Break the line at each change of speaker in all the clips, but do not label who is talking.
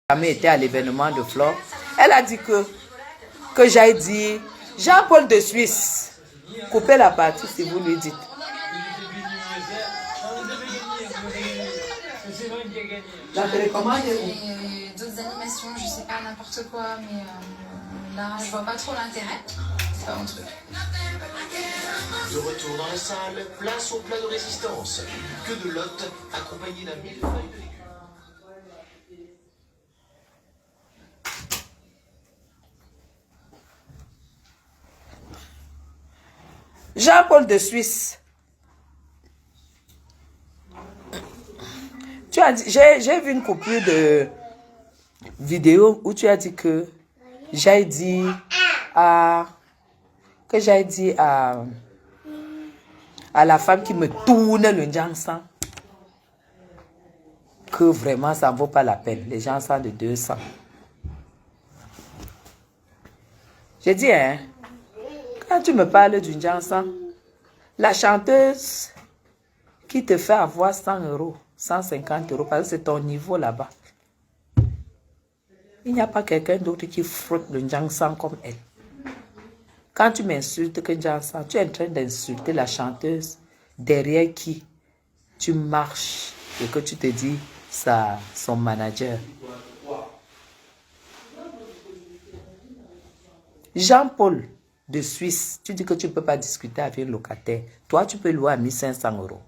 femme était à l'événement de Flore. Elle a dit que j'aille dire Jean-Paul de Suisse. Coupez la partie si vous lui dites. La télécommande
et d'autres animations, je sais pas, n'importe quoi, mais là, je vois pas trop l'intérêt. C'est pas mon truc.
De retour dans la salle, place au plat de résistance. Que de lottes accompagnées d'un millefeuille de légumes.
Jean-Paul de Suisse. Tu as dit, j'ai vu une coupure de vidéo où tu as dit que j'ai dit à la femme qui me tourne le Njansan que vraiment ça ne vaut pas la peine. Les gens sont de 200. J'ai dit, hein, quand tu me parles du Njansan, la chanteuse qui te fait avoir 100 euros, 150 euros, parce que c'est ton niveau là-bas. Il n'y a pas quelqu'un d'autre qui frotte le Njansan comme elle. Quand tu m'insultes que Njansan, tu es en train d'insulter la chanteuse derrière qui tu marches et que tu te dis son manager. Jean-Paul de Suisse, tu dis que tu ne peux pas discuter avec un locataire. Toi, tu peux louer à 1500 euros.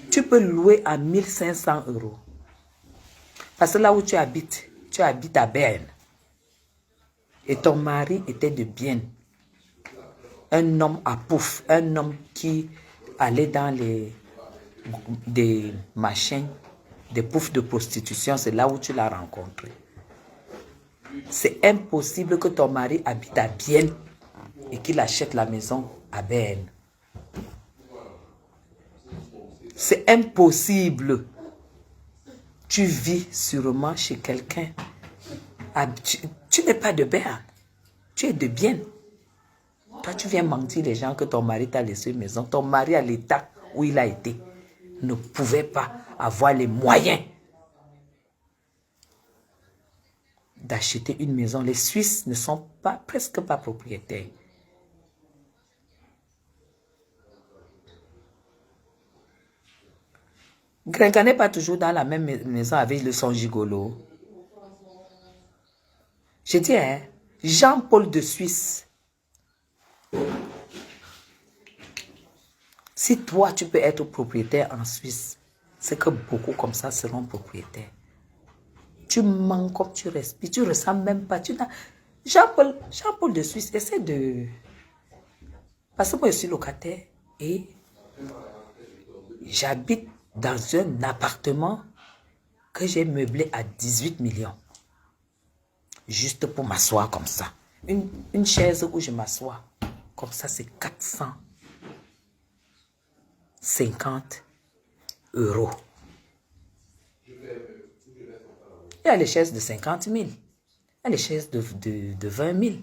Tu peux louer à 1500 euros. Parce que là où tu habites à Berne. Et ton mari était de bien. Un homme à pouf, un homme qui allait dans des machins, des poufs de prostitution. C'est là où tu l'as rencontré. C'est impossible que ton mari habite à Bienne et qu'il achète la maison à Berne. C'est impossible. Tu vis sûrement chez quelqu'un. Tu n'es pas de Berne. Tu es de Bienne. Toi, tu viens mentir les gens que ton mari t'a laissé une maison. Ton mari, à l'état où il a été, ne pouvait pas avoir les moyens d'acheter une maison. Les Suisses ne sont presque pas propriétaires. Gringa n'est pas toujours dans la même maison avec le son gigolo. Je dis, hein, Jean-Paul de Suisse. Si toi, tu peux être propriétaire en Suisse, c'est que beaucoup comme ça seront propriétaires. Tu mens comme tu respires, tu ne ressens même pas. Jean-Paul de Suisse, essaie de... Parce que moi, je suis locataire et j'habite dans un appartement que j'ai meublé à 18 millions. Juste pour m'asseoir comme ça. Une chaise où je m'assois, comme ça, c'est 450 euros. Il y a les chaises de 50 000. Il y a les chaises de 20 000.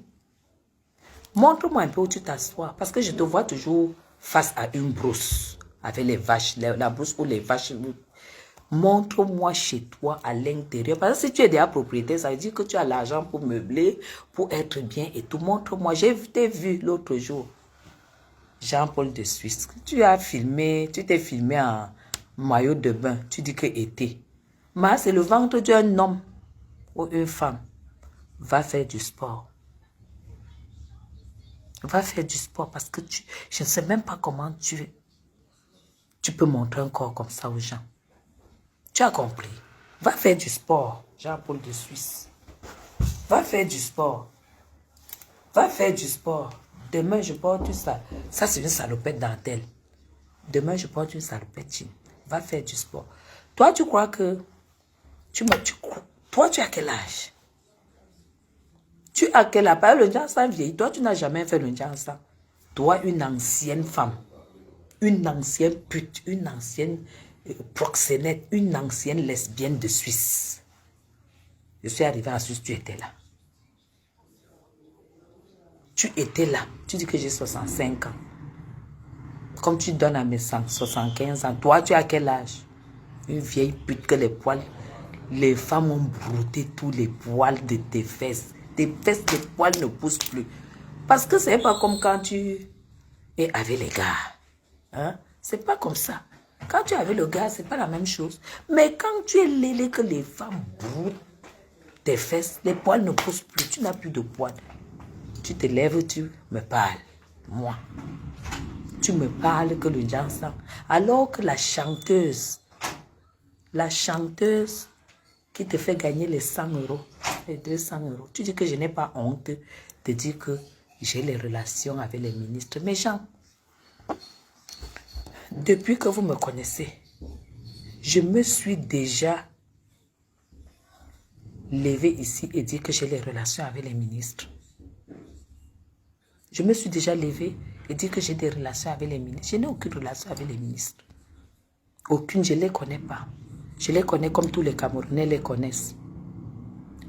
Montre-moi un peu où tu t'assois. Parce que je te vois toujours face à une brousse. Avec les vaches. La brousse où les vaches... Montre-moi chez toi à l'intérieur. Parce que si tu es déjà propriétaire, ça veut dire que tu as l'argent pour meubler, pour être bien et tout. Montre-moi. J'ai vu l'autre jour. Jean-Paul de Suisse. Tu t'es filmé en maillot de bain. Tu dis que été. Mais c'est le ventre d'un homme ou une femme. Va faire du sport. Va faire du sport parce que je ne sais même pas comment tu peux montrer un corps comme ça aux gens. Tu as compris? Va faire du sport, Jean-Paul de Suisse. Va faire du sport. Va faire du sport. Demain, je porte une salopette. Ça, c'est une salopette dentelle. Demain, je porte une salopette chine. Va faire du sport. Toi, tu crois que... Toi, tu as quel âge? Tu as quel âge? Le Njansan vieillit. Toi, tu n'as jamais fait le Njansan. Toi, une ancienne femme. Une ancienne pute. Une ancienne proxénète. Une ancienne lesbienne de Suisse. Je suis arrivé en Suisse, tu étais là. Tu étais là. Tu dis que j'ai 65 ans. Comme tu donnes à mes 75 ans. Toi, tu as quel âge? Une vieille pute que les poils, les femmes ont brouté tous les poils de tes fesses. Tes fesses, les poils ne poussent plus. Parce que c'est pas comme quand tu es avec les gars. Hein? C'est pas comme ça. Quand tu es avec le gars, c'est pas la même chose. Mais quand tu es lélé que les femmes broutent tes fesses, les poils ne poussent plus. Tu n'as plus de poils. Tu te lèves, tu me parles. Moi. Tu me parles que le gens sent. Alors que la chanteuse qui te fait gagner les 100 euros, les 200 euros, tu dis que je n'ai pas honte de dire que j'ai les relations avec les ministres. Mais Jean, depuis que vous me connaissez, je me suis déjà levé ici et dit que j'ai les relations avec les ministres. Je me suis déjà levé et dit que j'ai des relations avec les ministres. Je n'ai aucune relation avec les ministres. Aucune, je ne les connais pas. Je les connais comme tous les Camerounais les connaissent.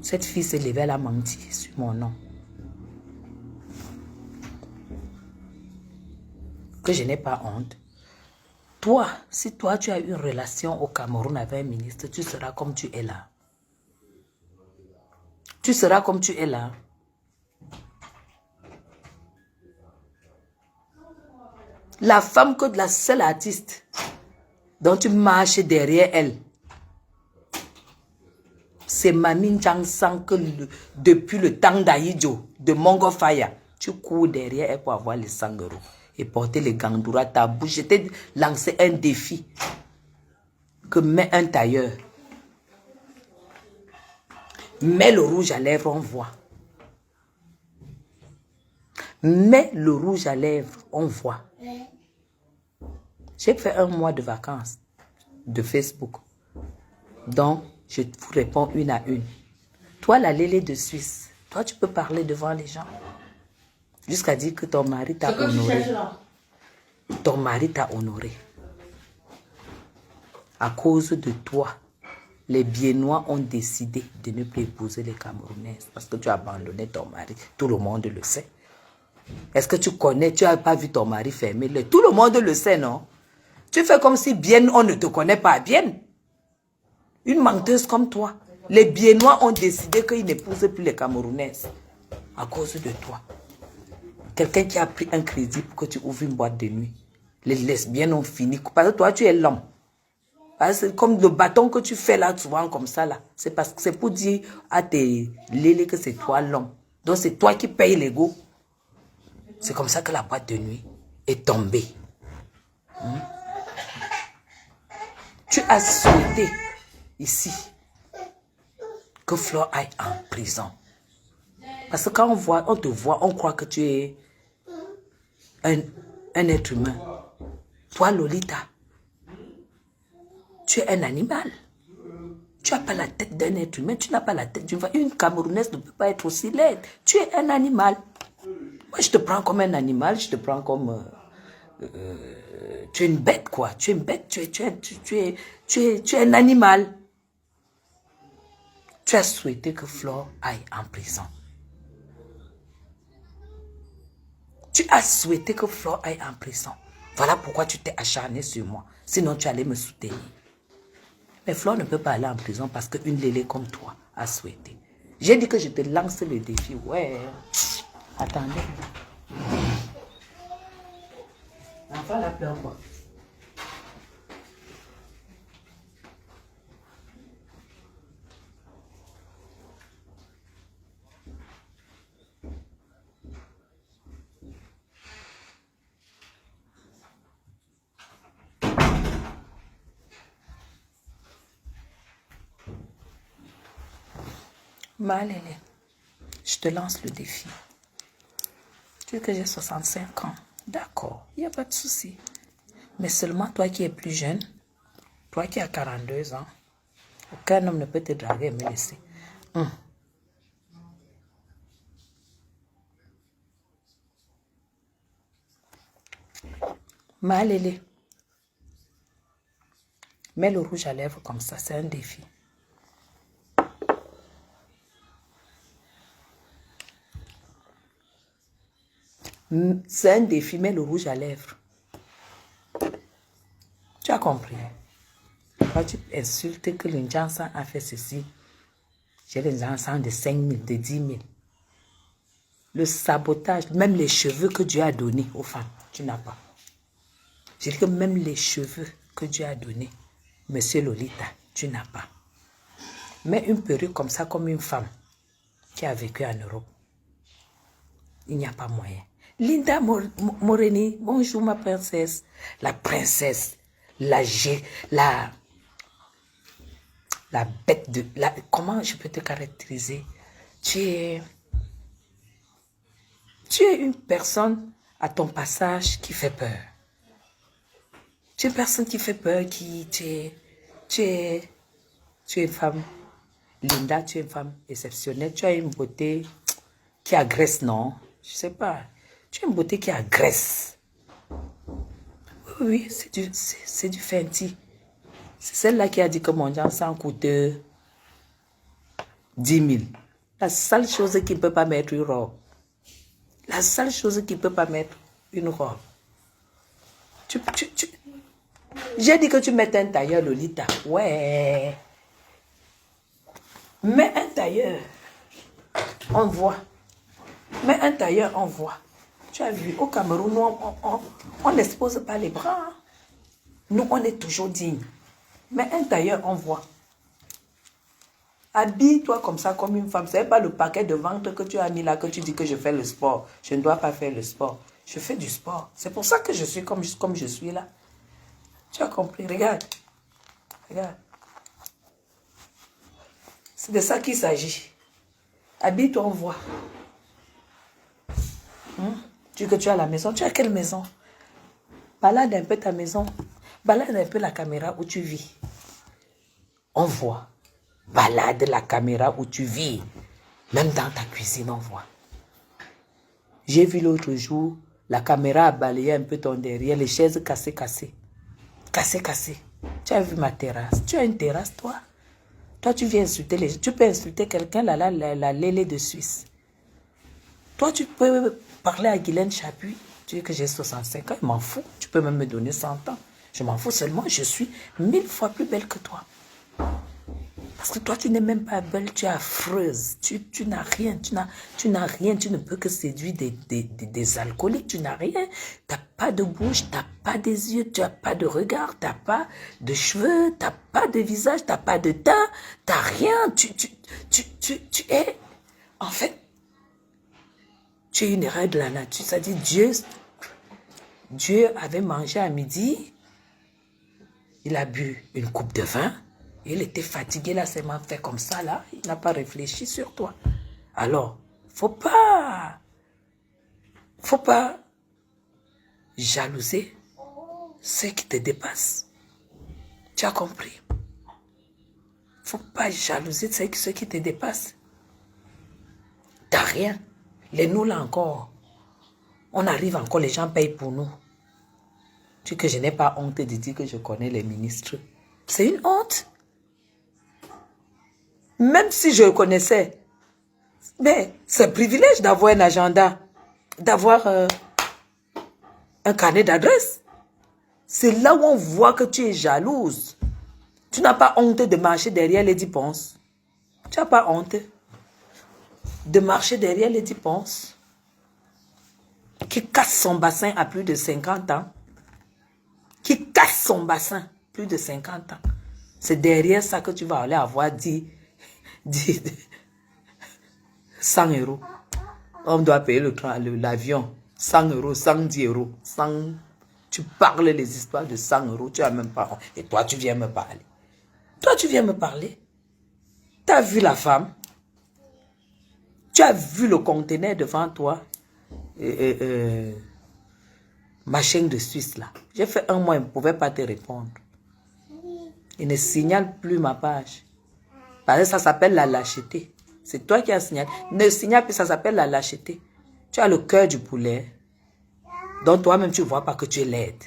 Cette fille s'est levée, elle a menti sur mon nom. Que je n'ai pas honte. Toi, si toi tu as une relation au Cameroun avec un ministre, tu seras comme tu es là. Tu seras comme tu es là. La femme que la seule artiste dont tu marches derrière elle, c'est Mamine Chang que depuis le temps d'Aïdjo, de Mongo Faya, tu cours derrière elle pour avoir les 100 euros et porter les gandoura à ta bouche. Je t'ai lancé un défi que mets un tailleur. Mets le rouge à lèvres, on voit. Mets le rouge à lèvres, on voit. J'ai fait un mois de vacances de Facebook. Donc, je vous réponds une à une. Toi, la Lélé de Suisse, toi, tu peux parler devant les gens. Jusqu'à dire que ton mari t'a honoré. Ton mari t'a honoré. À cause de toi, les Biennois ont décidé de ne plus épouser les Camerounaises parce que tu as abandonné ton mari. Tout le monde le sait. Est-ce que tu connais, tu n'as pas vu ton mari fermer l'œil? Tout le monde le sait, non? Tu fais comme si bien on ne te connaît pas bien. Une menteuse comme toi. Les Biennois ont décidé qu'ils n'épousent plus les Camerounaises. À cause de toi. Quelqu'un qui a pris un crédit pour que tu ouvres une boîte de nuit. Les lesbiennes ont fini. Parce que toi, tu es l'homme. C'est comme le bâton que tu fais là, souvent comme ça là. C'est pour dire à tes lélés que c'est toi l'homme. Donc c'est toi qui payes l'ego. C'est comme ça que la boîte de nuit est tombée. Tu as souhaité ici que Flore aille en prison. Parce que quand on te voit, on croit que tu es un être humain. Toi, Lolita, tu es un animal. Tu n'as pas la tête d'un être humain, tu n'as pas la tête d'une femme. Une Camerounaise ne peut pas être aussi laide. Tu es un animal. Moi, je te prends comme un animal, je te prends comme... tu es une bête, quoi. Tu es une bête, tu es un animal. Tu as souhaité que Flore aille en prison. Tu as souhaité que Flore aille en prison. Voilà pourquoi tu t'es acharné sur moi. Sinon, tu allais me soutenir. Mais Flore ne peut pas aller en prison parce qu'une lélé comme toi a souhaité. J'ai dit que je te lance le défi. Ouais. Attendez. L'enfant la pleure quoi? Malélé, je te lance le défi. Tu dis que j'ai 65 ans. D'accord, il n'y a pas de souci. Mais seulement toi qui es plus jeune, toi qui as 42 ans, aucun homme ne peut te draguer et me laisser. Malélé, mets le rouge à lèvres comme ça, c'est un défi. C'est un défi, mets le rouge à lèvres. Tu as compris? Quand tu insultes que l'Injansan a fait ceci, j'ai les enfants de 5 000, de 10 000. Le sabotage, même les cheveux que Dieu a donnés aux femmes, tu n'as pas. J'ai dit que même les cheveux que Dieu a donnés, Monsieur Lolita, tu n'as pas. Mais une perruque comme ça, comme une femme qui a vécu en Europe, il n'y a pas moyen. Linda Moreni, bonjour ma princesse. La princesse, la bête de... comment je peux te caractériser? Tu es une personne à ton passage qui fait peur. Tu es une personne qui fait peur, tu es une femme. Linda, tu es une femme exceptionnelle. Tu as une beauté qui agresse, non? Je sais pas. Tu as une beauté qui agresse. Oui, c'est du Fenty. C'est celle-là qui a dit que mon Jansan coûte 10 000. La seule chose qui ne peut pas mettre une robe. La seule chose qui ne peut pas mettre une robe. J'ai dit que tu mettes un tailleur, Lolita. Ouais. Mets un tailleur. On voit. Mets un tailleur, on voit. Tu as vu, au Cameroun, on n'expose pas les bras. Nous, on est toujours dignes. Mais un tailleur, on voit. Habille-toi comme ça, comme une femme. Ce n'est pas le paquet de ventre que tu as mis là, que tu dis que je fais le sport. Je ne dois pas faire le sport. Je fais du sport. C'est pour ça que je suis comme je suis là. Tu as compris? Regarde. Regarde. C'est de ça qu'il s'agit. Habille-toi, on voit. Tu dis que tu as la maison. Tu as quelle maison? Balade un peu ta maison. Balade un peu la caméra où tu vis. On voit. Balade la caméra où tu vis. Même dans ta cuisine, on voit. J'ai vu l'autre jour, la caméra a balayé un peu ton derrière, les chaises cassées. Cassées. Tu as vu ma terrasse. Tu as une terrasse, toi? Toi, tu viens insulter les gens. Tu peux insulter quelqu'un, la Lélé de Suisse. Toi, tu peux parler à Guylaine Chapuis. Tu dis que j'ai 65 ans, je m'en fous. Tu peux même me donner 100 ans. Je m'en fous seulement, je suis 1000 fois plus belle que toi. Parce que toi, tu n'es même pas belle, tu es affreuse. Tu n'as rien, tu n'as rien, tu ne peux que séduire des alcooliques, tu n'as rien. Tu n'as pas de bouche, tu n'as pas des yeux, tu n'as pas de regard, tu n'as pas de cheveux, tu n'as pas de visage, tu n'as pas de teint, tu n'as rien. Tu es, en fait, tu es une erreur de la nature. C'est-à-dire, Dieu avait mangé à midi, il a bu une coupe de vin, il était fatigué, là, c'est m'a fait comme ça, là, il n'a pas réfléchi sur toi. Alors, faut pas jalouser ceux qui te dépassent. Tu as compris? Faut pas jalouser ceux qui te dépassent. T'as rien. Les nous, là, encore, on arrive encore, les gens payent pour nous. Tu dis que je n'ai pas honte de dire que je connais les ministres. C'est une honte. Même si je le connaissais, mais c'est un privilège d'avoir un agenda, d'avoir un carnet d'adresse. C'est là où on voit que tu es jalouse. Tu n'as pas honte de marcher derrière les dépenses. Tu n'as pas honte de marcher derrière les dépenses. Qui casse son bassin à plus de 50 ans. Qui casse son bassin plus de 50 ans. C'est derrière ça que tu vas aller avoir 100 euros. On doit payer l'avion. 100 euros, 110 euros. 100, tu parles les histoires de 100 euros, tu n'as même pas. Et toi, tu viens me parler. Toi, tu viens me parler. Tu as vu la femme. Tu as vu le conteneur devant toi. Ma chaîne de Suisse, là. J'ai fait un mois, il ne pouvait pas te répondre. Il ne signale plus ma page. Parce que ça s'appelle la lâcheté. C'est toi qui as signalé. Ne signale plus, ça s'appelle la lâcheté. Tu as le cœur du poulet. Donc toi-même, tu ne vois pas que tu es laide.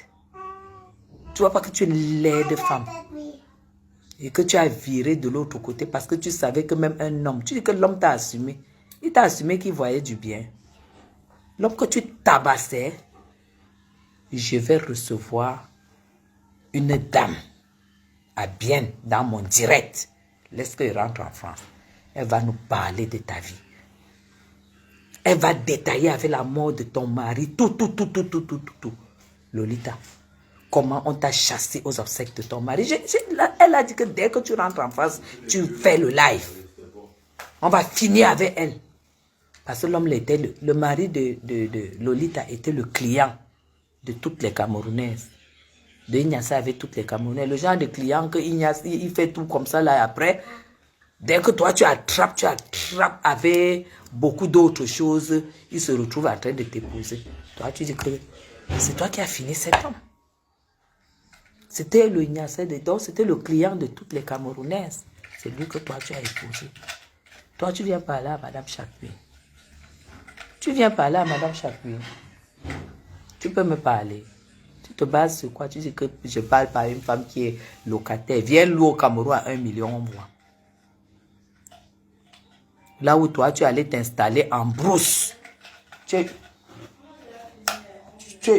Tu ne vois pas que tu es une laide femme. Et que tu as viré de l'autre côté parce que tu savais que même un homme, tu dis que l'homme t'a assumé. Il t'a assumé qu'il voyait du bien. L'homme que tu tabassais, je vais recevoir une dame à bien dans mon direct. Laisse qu'elle rentre en France. Elle va nous parler de ta vie. Elle va détailler avec la mort de ton mari tout. Lolita, comment on t'a chassé aux obsèques de ton mari. Elle a dit que dès que tu rentres en France, tu fais le live. On va finir avec elle. Parce que l'homme, le mari de Lolita était le client de toutes les Camerounaises. De Ignace avec toutes les Camerounaises. Le genre de client que Ignace, il fait tout comme ça là et après. Dès que toi tu attrapes avec beaucoup d'autres choses, il se retrouve en train de t'épouser. Toi tu dis que c'est toi qui as fini cet homme. C'était le Ignace dedans, c'était le client de toutes les Camerounaises. C'est lui que toi tu as épousé. Toi tu viens parler à Madame Chapuis. Tu viens parler à Madame Chapuis. Tu peux me parler. Tu te bases sur quoi? Tu dis que je parle par une femme qui est locataire. Viens louer au Cameroun à 1 million en mois. Là où toi, tu allais t'installer en brousse. Tu es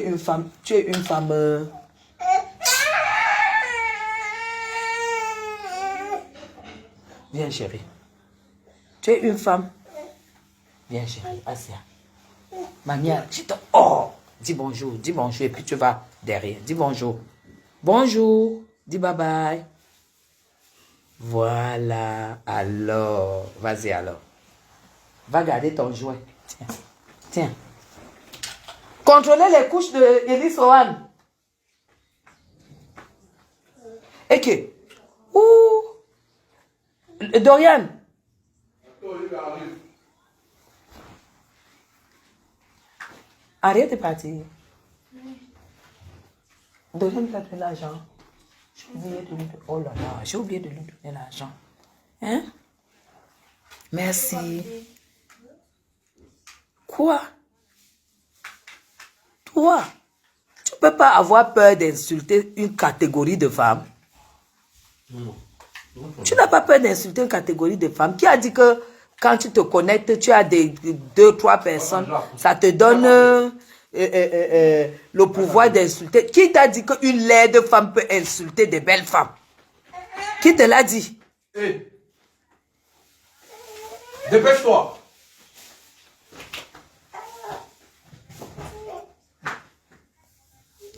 une femme. Tu es une femme. Viens, chérie. Tu es une femme. Viens, chérie. Asia. Mamie, je te... Oh! Dis bonjour et puis tu vas derrière. Dis bonjour. Bonjour. Dis bye bye. Voilà. Alors. Vas-y alors. Va garder ton jouet. Tiens. Tiens. Contrôlez les couches de Elie Sohan. Et que. Ouh. Dorian. Arrête de partir. Dorian t'a donné l'argent. J'ai oublié de lui donner. Oh là là, j'ai oublié de lui donner l'argent. Hein? Merci. Quoi? Toi, tu ne peux pas avoir peur d'insulter une catégorie de femmes. Non. Tu n'as pas peur d'insulter une catégorie de femmes. Qui a dit que quand tu te connectes, tu as 2-3 personnes, ça te donne le pouvoir d'insulter. Qui t'a dit qu'une laide femme peut insulter des belles femmes? Qui te l'a dit?
Hey. Dépêche-toi.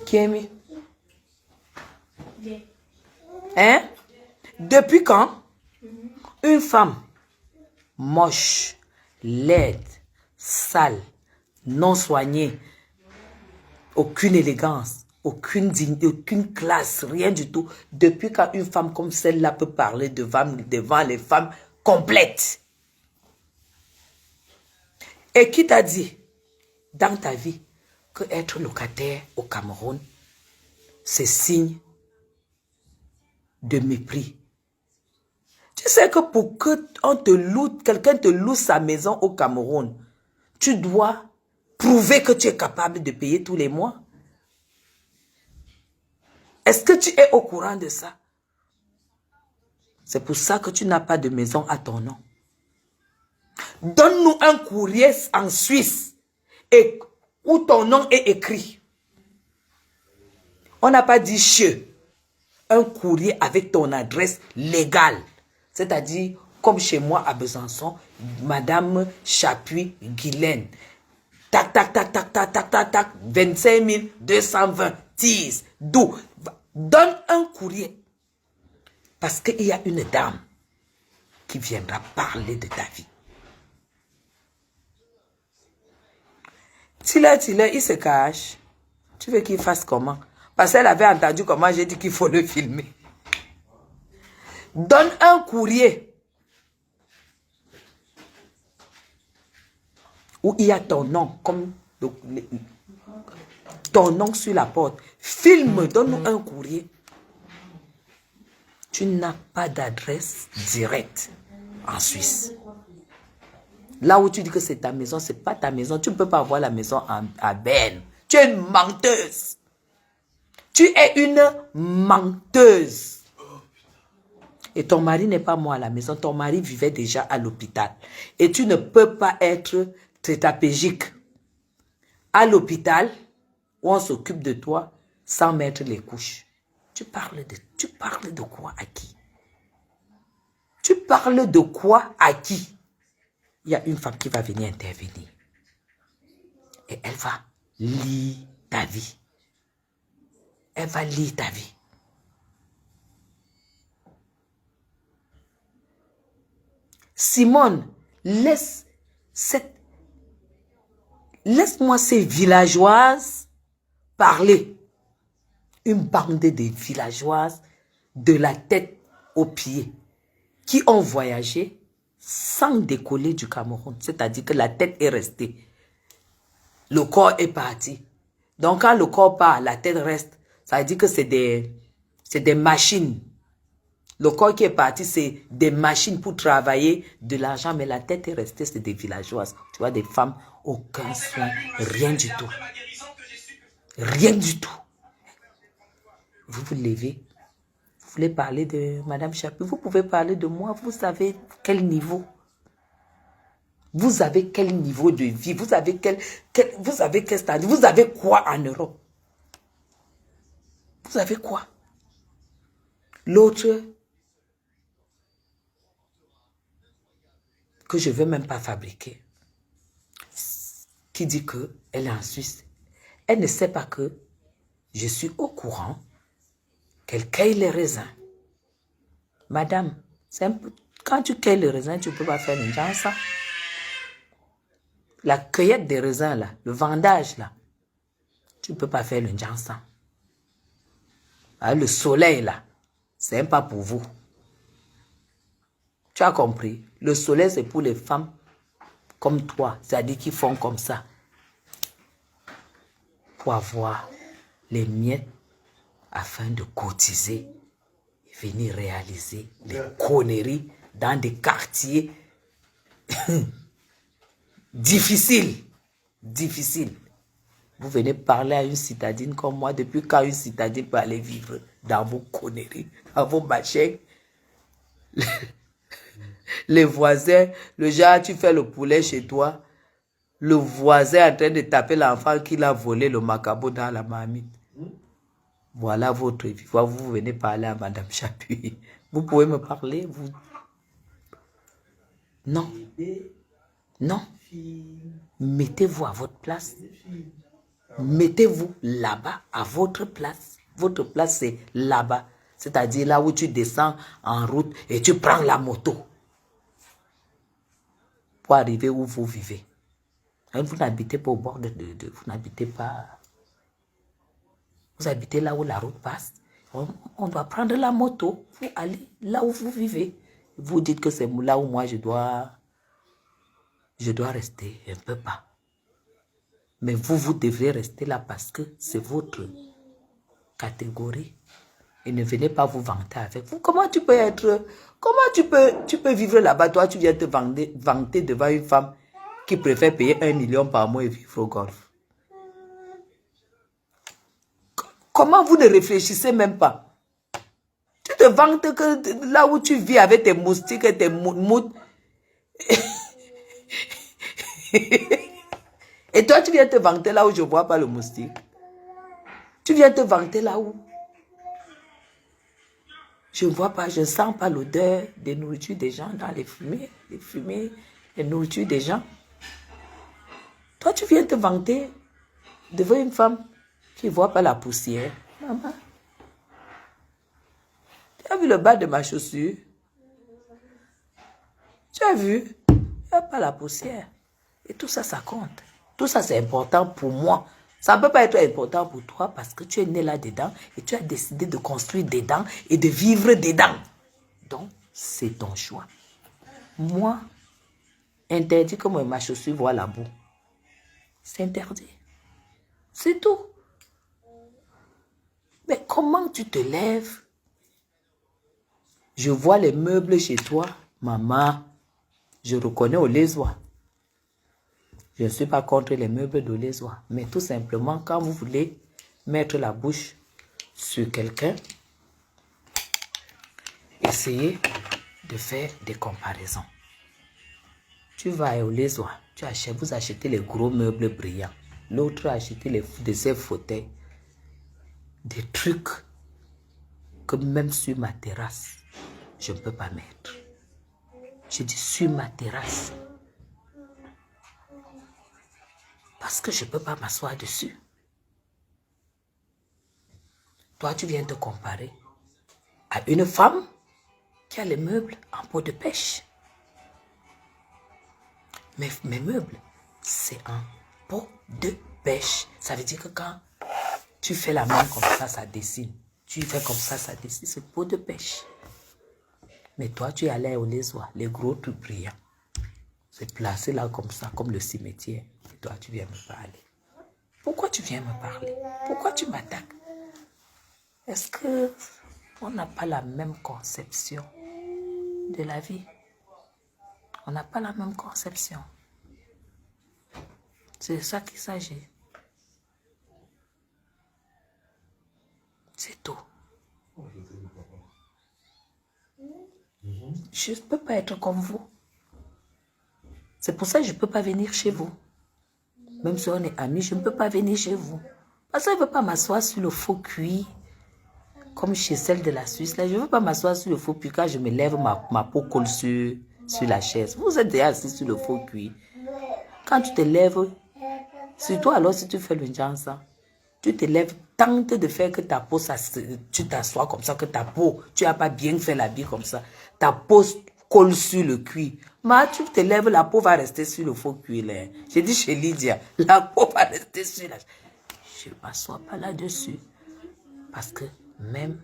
Kémy. Hein? Depuis quand une femme moche, laide, sale, non soignée, aucune élégance, aucune dignité, aucune classe, rien du tout. Depuis quand une femme comme celle-là peut parler devant les femmes complètes? Et qui t'a dit dans ta vie que être locataire au Cameroun, c'est signe de mépris? Tu sais que pour que quelqu'un te loue sa maison au Cameroun, tu dois prouver que tu es capable de payer tous les mois. Est-ce que tu es au courant de ça? C'est pour ça que tu n'as pas de maison à ton nom. Donne-nous un courrier en Suisse où ton nom est écrit. On n'a pas dit che. Un courrier avec ton adresse légale. C'est-à-dire, comme chez moi à Besançon, Madame Chapuis Guylaine. Tac, tac, tac, tac, tac, tac, tac, tac, 25 220, 10, 12. Donne un courrier. Parce qu'il y a une dame qui viendra parler de ta vie. Tila, il se cache. Tu veux qu'il fasse comment? Parce qu'elle avait entendu comment j'ai dit qu'il faut le filmer. Donne un courrier où il y a ton nom, comme ton nom sur la porte. Filme, donne-nous un courrier. Tu n'as pas d'adresse directe en Suisse. Là où tu dis que c'est ta maison, ce n'est pas ta maison. Tu ne peux pas avoir la maison à Berne. Tu es une menteuse. Tu es une menteuse. Et ton mari n'est pas moi à la maison. Ton mari vivait déjà à l'hôpital. Et tu ne peux pas être tétraplégique à l'hôpital où on s'occupe de toi sans mettre les couches. Tu parles de quoi à qui? Tu parles de quoi à qui? Il y a une femme qui va venir intervenir. Et elle va lire ta vie. Elle va lire ta vie. Simone, laisse-moi ces villageoises parler. Une bande de villageoises de la tête aux pieds qui ont voyagé sans décoller du Cameroun. C'est-à-dire que la tête est restée. Le corps est parti. Donc quand le corps part, la tête reste. Ça veut dire que c'est des machines. Le corps qui est parti, c'est des machines pour travailler de l'argent, mais la tête est restée, c'est des villageoises. Tu vois, des femmes, aucun soin, rien du tout. Rien du tout. Vous vous levez, vous voulez parler de Madame Chapuis, vous pouvez parler de moi, vous savez quel niveau. Vous avez quel niveau de vie, vous avez quel stade, vous avez quoi en Europe? Vous avez quoi? L'autre, que je ne veux même pas fabriquer, qui dit qu'elle est en Suisse. Elle ne sait pas que je suis au courant qu'elle cueille les raisins. Madame, quand tu cueilles les raisins, tu ne peux pas faire une danse. La cueillette des raisins, là, le vendage, là, tu ne peux pas faire le jansan. Le soleil, là, c'est même pas pour vous. Tu as compris? Le soleil, c'est pour les femmes comme toi, c'est-à-dire qui font comme ça. Pour avoir les miettes afin de cotiser et venir réaliser les conneries dans des quartiers difficiles. Difficiles. Vous venez parler à une citadine comme moi. Depuis quand une citadine peut aller vivre dans vos conneries, dans vos machins? Les voisins, le genre, tu fais le poulet chez toi, le voisin est en train de taper l'enfant qui l'a volé le macabo dans la marmite. Voilà votre vie. Vous venez parler à Madame Chapuis. Vous pouvez me parler, vous? Non. Non. Mettez-vous à votre place. Mettez-vous là-bas, à votre place. Votre place, c'est là-bas. C'est-à-dire là où tu descends en route et tu prends la moto pour arriver où vous vivez. Vous n'habitez pas au bord vous n'habitez pas... Vous habitez là où la route passe. On doit prendre la moto pour aller là où vous vivez. Vous dites que c'est là où moi je dois rester. Je ne peux pas. Mais vous devrez rester là parce que c'est votre catégorie. Et ne venez pas vous vanter avec vous. Comment tu peux être... Comment tu peux vivre là-bas? Toi, tu viens te vanter devant une femme qui préfère payer 1 million par mois et vivre au golf. Comment vous ne réfléchissez même pas? Tu te vantes que là où tu vis avec tes moustiques et tes moutes. Et toi, tu viens te vanter là où je ne vois pas le moustique. Tu viens te vanter là où je ne vois pas, je ne sens pas l'odeur des nourritures des gens dans les fumées, les nourritures des gens. Toi, tu viens te vanter devant une femme qui ne voit pas la poussière. Maman, tu as vu le bas de ma chaussure? Tu as vu? Il n'y a pas la poussière. Et tout ça, ça compte. Tout ça, c'est important pour moi. Ça ne peut pas être important pour toi parce que tu es né là-dedans et tu as décidé de construire dedans et de vivre dedans. Donc, c'est ton choix. Moi, interdit que ma chaussure voit la boue. C'est interdit. C'est tout. Mais comment tu te lèves? Je vois les meubles chez toi. Maman, je reconnais Olezoa. Je ne suis pas contre les meubles d'Olezoa. Mais tout simplement, quand vous voulez mettre la bouche sur quelqu'un, essayez de faire des comparaisons. Tu vas à Olezoa, vous achetez les gros meubles brillants. L'autre a acheté de ces fauteuils. Des trucs que même sur ma terrasse, je ne peux pas mettre. Je dis sur ma terrasse. Parce que je ne peux pas m'asseoir dessus. Toi, tu viens te comparer à une femme qui a les meubles en peau de pêche. Mes meubles, c'est en peau de pêche. Ça veut dire que quand tu fais la main comme ça dessine. Tu fais comme ça dessine. C'est peau de pêche. Mais toi, tu es allé au lésoir, les gros trucs brillants. C'est placé là comme ça, comme le cimetière. Et toi, tu viens me parler. Pourquoi tu viens me parler? Pourquoi tu m'attaques? Est-ce qu'on n'a pas la même conception de la vie? On n'a pas la même conception. C'est de ça qu'il s'agit. C'est tout. Je ne peux pas être comme vous. C'est pour ça que je ne peux pas venir chez vous. Même si on est amis, je ne peux pas venir chez vous. Parce que je ne veux pas m'asseoir sur le faux cuir, comme chez celle de la Suisse. Là, je ne veux pas m'asseoir sur le faux cuir. Quand je me lève, ma peau colle sur la chaise. Vous êtes déjà assis sur le faux cuir. Quand tu te lèves, surtout alors si tu fais le jansa, tu te lèves, tente de faire que ta peau, tu t'assois comme ça, que ta peau, tu n'as pas bien fait l'habit comme ça. Ta peau colle sur le cuir. Mais tu te lèves, la peau va rester sur le faux cuir. Là. J'ai dit chez Lydia, la peau va rester sur la... Je ne m'assois pas là-dessus. Parce que même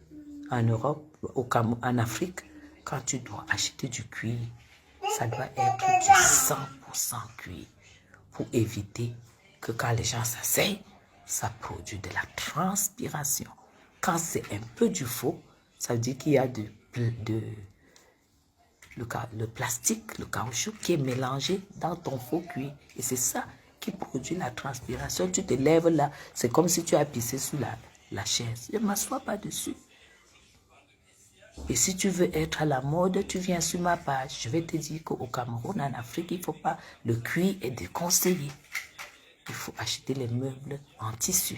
en Europe, au Cameroun, en Afrique, quand tu dois acheter du cuir, ça doit être du 100% cuir. Pour éviter que quand les gens s'asseyent, ça produit de la transpiration. Quand c'est un peu du faux, ça veut dire qu'il y a le plastique, le caoutchouc qui est mélangé dans ton faux cuir. Et c'est ça qui produit la transpiration. Tu te lèves là, c'est comme si tu as pissé sur la chaise. Je ne m'assois pas dessus. Et si tu veux être à la mode, tu viens sur ma page. Je vais te dire qu'au Cameroun, en Afrique, il ne faut pas... Le cuir est déconseillé. Il faut acheter les meubles en tissu.